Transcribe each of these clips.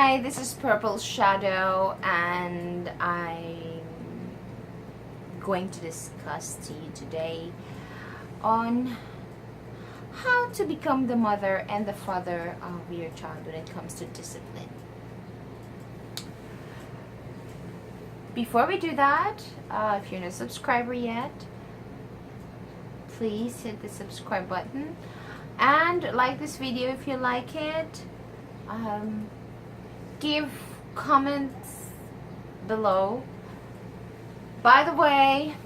Hi, this is Purple Shadow, and I'm going to discuss to you today on how to become the mother and the father of your child when it comes to discipline. Before we do that, if you're not a subscriber yet, please hit the subscribe button and like this video if you like it. Give comments below. By the way,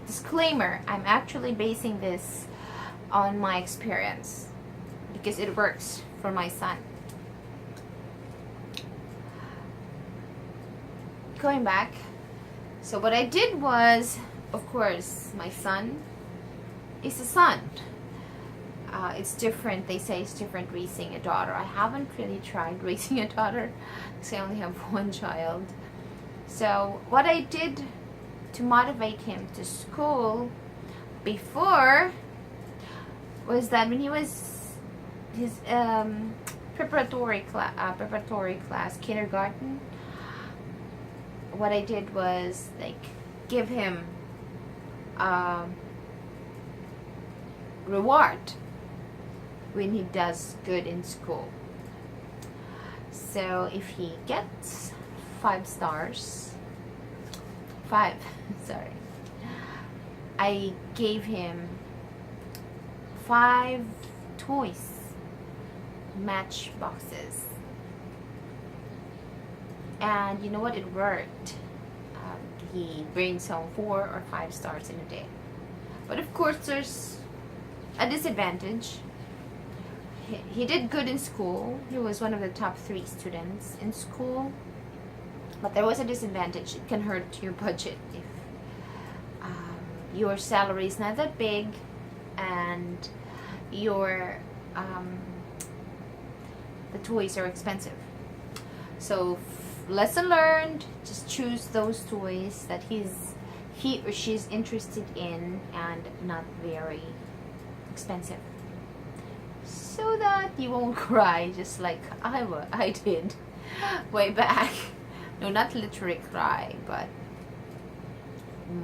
disclaimer, I'm actually basing this on my experience because it works for my son. Going back, so what I did was, of course, my son is a son. It's different. They say it's different raising a daughter. I haven't really tried raising a daughter because I only have one child. So what I did to motivate him to school before was that when he was his preparatory class, kindergarten, what I did was like give him reward when he does good in school. So if he gets 5 stars, sorry, I gave him 5 toys, match boxes, and you know what, it worked. He brings home 4 or 5 stars in a day. But of course there's a disadvantage. He did good in school. He was one of the top 3 students in school. But there was a disadvantage. It can hurt your budget if your salary is not that big and your the toys are expensive. So lesson learned, just choose those toys that he or she's interested in and not very expensive, so that you won't cry just like I did way back. No, not literally cry, but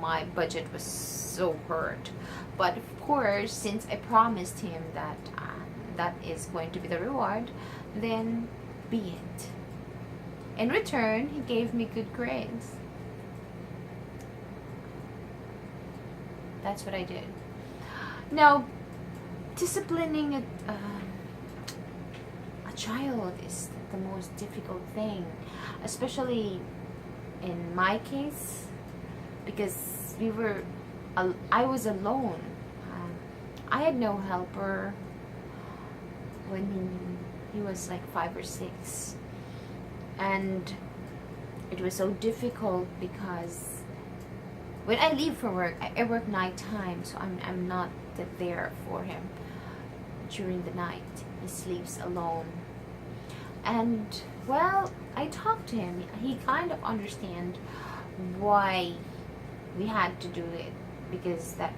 my budget was so hurt. But of course, since I promised him that that is going to be the reward, then be it. In return, he gave me good grades. That's what I did. Now, disciplining a child is the most difficult thing, especially in my case, because I was alone. I had no helper when he was like 5 or 6, and it was so difficult because when I leave for work, I work nighttime, so I'm not there for him during the night. He sleeps alone. And well, I talked to him. He kind of understand why we had to do it, because that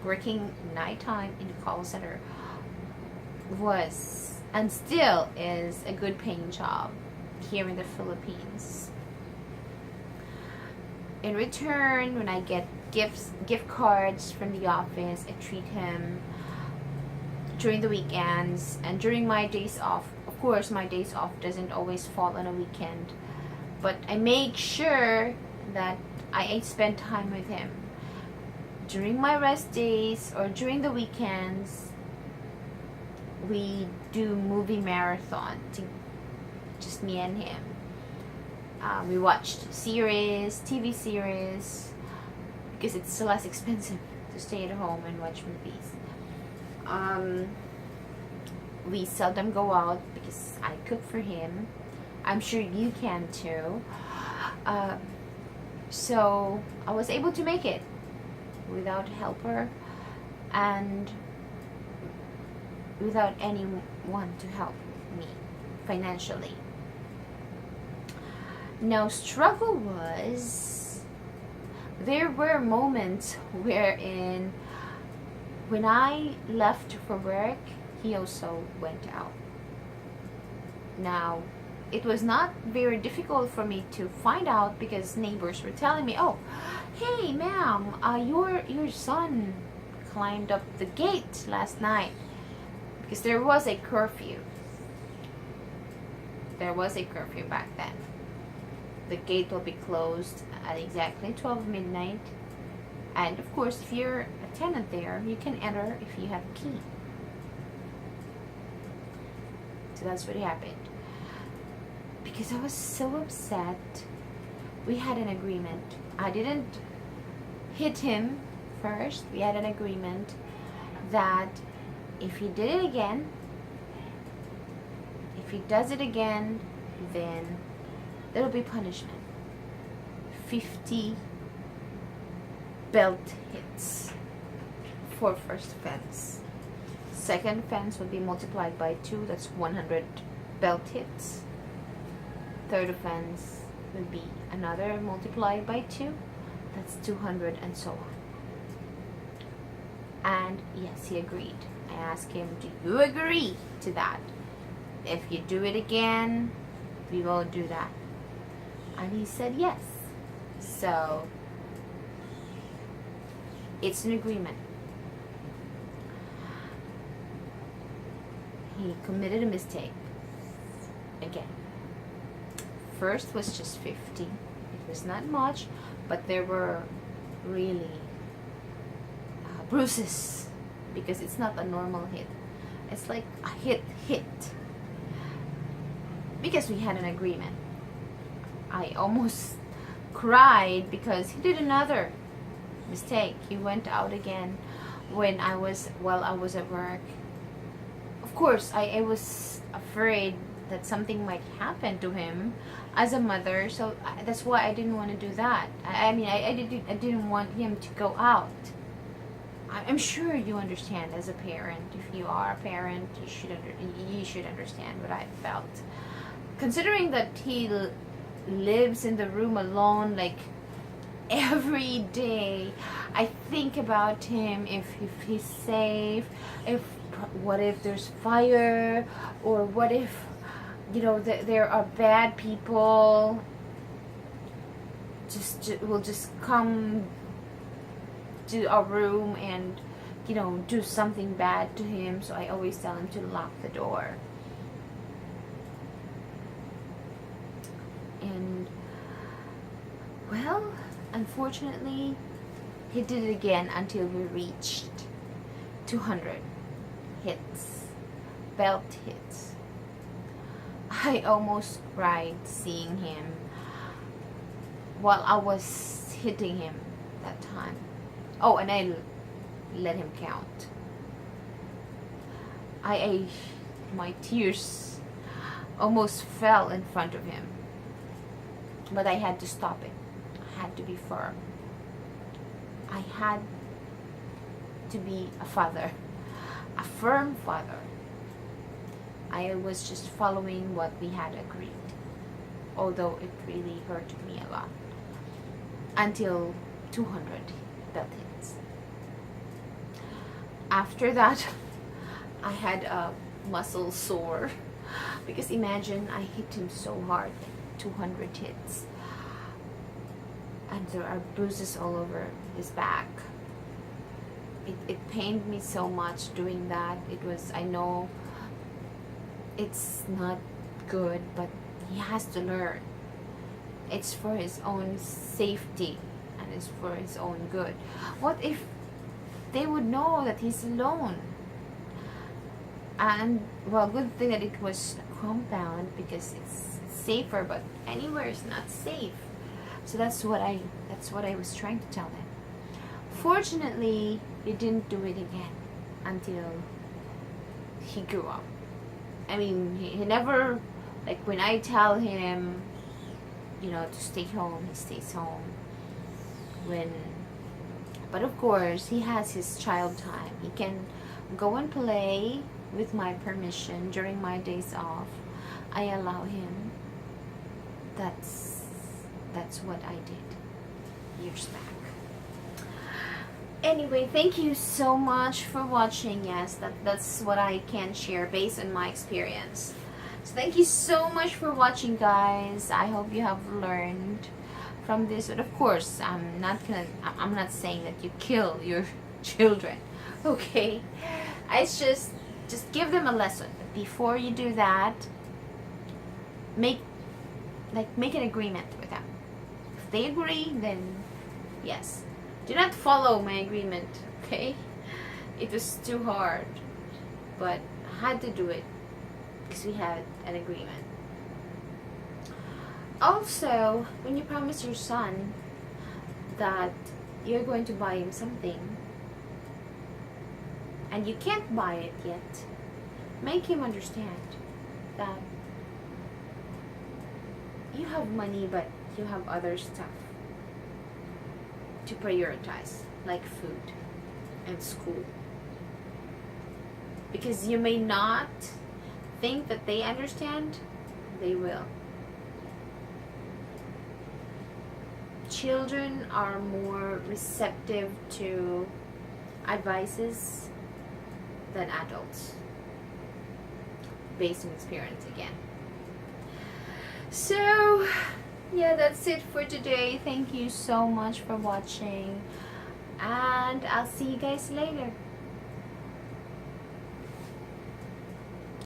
working nighttime in the call center was and still is a good paying job here in the Philippines. In return, when I get gift cards from the office, I treat him during the weekends and during my days off. Of course, my days off doesn't always fall on a weekend, but I make sure that I spend time with him during my rest days or during the weekends. We do movie marathon, just me and him. We watched TV series, because it's less expensive to stay at home and watch movies. We seldom go out because I cook for him. I'm sure you can too. So I was able to make it without a helper and without anyone to help me financially. Now, struggle was, there were moments wherein when I left for work, he also went out. Now, it was not very difficult for me to find out because neighbors were telling me, oh, hey ma'am, your son climbed up the gate last night, because there was a curfew. There was a curfew back then. The gate will be closed at exactly 12 midnight. And of course, if you're a tenant there, you can enter if you have a key. So that's what happened. Because I was so upset, we had an agreement. I didn't hit him first. We had an agreement that if he did it again, if he does it again, then there will be punishment. 50 belt hits for first offense. Second offense would be multiplied by 2, that's 100 belt hits. Third offense would be another multiplied by 2, that's 200, and so on. And yes, he agreed. I asked him, do you agree to that? If you do it again, we will do that. And he said yes. So it's an agreement. He committed a mistake again. First was just 50. It was not much, but there were really bruises, because it's not a normal hit. It's like a hit. Because we had an agreement. I almost cried because he did another mistake. He went out again while I was at work. Of course, I was afraid that something might happen to him as a mother, so that's why I didn't want to do that. I didn't want him to go out. I'm sure you understand as a parent. If you are a parent, you should understand what I felt. Considering that he lives in the room alone, like every day, I think about him, if he's safe, what if there's fire, or what if, there are bad people will just come to our room and do something bad to him. So I always tell him to lock the door. And well, unfortunately, he did it again until we reached 200 hits, belt hits. I almost cried seeing him while I was hitting him that time. Oh, and I let him count. My tears almost fell in front of him. But I had to stop it. I had to be firm. I had to be a father, a firm father. I was just following what we had agreed, although it really hurt me a lot. Until 200 belt hits. After that, I had a muscle sore, because imagine, I hit him so hard, 200 hits, and there are bruises all over his back. It pained me so much doing that. I know it's not good, but he has to learn. It's for his own safety, and it's for his own good. What if they would know that he's alone? And well, good thing that it was a compound, because it's safer, but anywhere is not safe. So that's what I was trying to tell them. Fortunately, he didn't do it again until he grew up. I mean, he never, like when I tell him, to stay home, he stays home. But of course, he has his child time. He can go and play with my permission during my days off. I allow him. That's what I did years back. Anyway, thank you so much for watching. Yes, that's what I can share based on my experience. So thank you so much for watching, guys. I hope you have learned from this. But of course, I'm not saying that you kill your children, okay? It's just give them a lesson. But before you do that, make an agreement with them. If they agree, then yes. Do not follow my agreement, okay? It was too hard, but I had to do it because we had an agreement. Also, when you promise your son that you're going to buy him something and you can't buy it yet, make him understand that you have money but you have other stuff to prioritize, like food and school. Because you may not think that they understand, they will. Children are more receptive to advices than adults, based on experience again. So yeah, that's it for today. Thank you so much for watching, and I'll see you guys later.